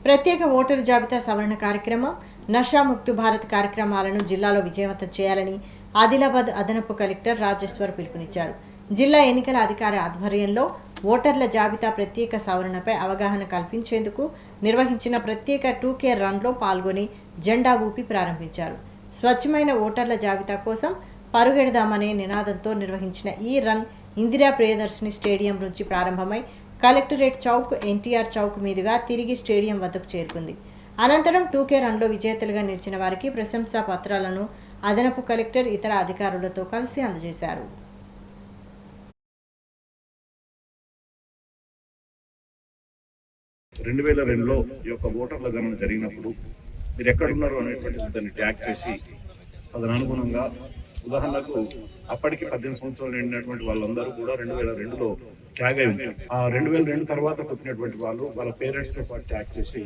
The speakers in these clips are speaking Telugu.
ప్రత్యేక ఓటరు జాబితా సవరణ కార్యక్రమం, నషాముక్తు భారత్ కార్యక్రమాలను జిల్లాలో విజయవంతం చేయాలని ఆదిలాబాద్ అదనపు కలెక్టర్ రాజేశ్వర్ పిలుపునిచ్చారు. జిల్లా ఎన్నికల అధికారి ఆధ్వర్యంలో ఓటర్ల జాబితా ప్రత్యేక సవరణపై అవగాహన కల్పించేందుకు నిర్వహించిన ప్రత్యేక 2K రన్లో పాల్గొని జెండా ఊపి ప్రారంభించారు. స్వచ్ఛమైన ఓటర్ల జాబితా కోసం పరుగెడదామనే నినాదంతో నిర్వహించిన ఈ రన్ ఇందిరా ప్రియదర్శిని స్టేడియం నుంచి ప్రారంభమై కలెక్టరేట్ చౌక్, ఎన్టీఆర్ చౌక్ మీదుగా తిరిగి స్టేడియం వద్దకు చేరుకుంది. అనంతరం 2K రన్లో విజేతలుగా నిలిచిన వారికి ప్రశంసా పత్రాలను అదనపు కలెక్టర్ ఇతర అధికారులతో కలిసి అందజేశారు. ఈ యొక్క ఓటర్ల గణన జరిగినప్పుడు మీరు ఎక్కడున్నారు అనేటువంటి దాన్ని ట్యాగ్ చేసి తదనుగుణంగా ఉదాహరణకు అప్పటికి 18 సంవత్సరాలు నిండినటువంటి వాళ్ళందరూ కూడా 2002లో ట్యాగ్ అయి ఉంటారు. ఆ 2002 తర్వాత పుట్టినటువంటి వాళ్ళు వాళ్ళ పేరెంట్స్తో పాటు ట్యాగ్ చేసి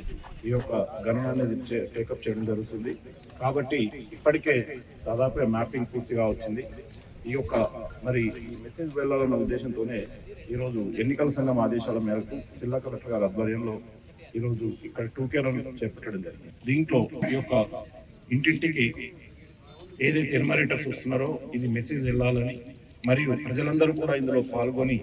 ఈ యొక్క గణన అనేది టేకప్ చేయడం జరుగుతుంది. కాబట్టి ఇప్పటికే దాదాపుగా మ్యాపింగ్ పూర్తిగా వచ్చింది. ఈ యొక్క మరి మెసేజ్ వెళ్ళాలన్న ఉద్దేశంతోనే ఈరోజు ఎన్నికల సంఘం ఆదేశాల మేరకు జిల్లా కలెక్టర్ గారి ఆధ్వర్యంలో ఈరోజు ఇక్కడ 2K రన్ చేపట్టడం జరిగింది. దీంట్లో ఈ యొక్క ఇంటింటికి ఏదైతే ఎన్యూమరేటర్స్ వస్తున్నారో ఇది మెసేజ్ వెళ్ళాలని మరియు ప్రజలందరూ కూడా ఇందులో పాల్గొని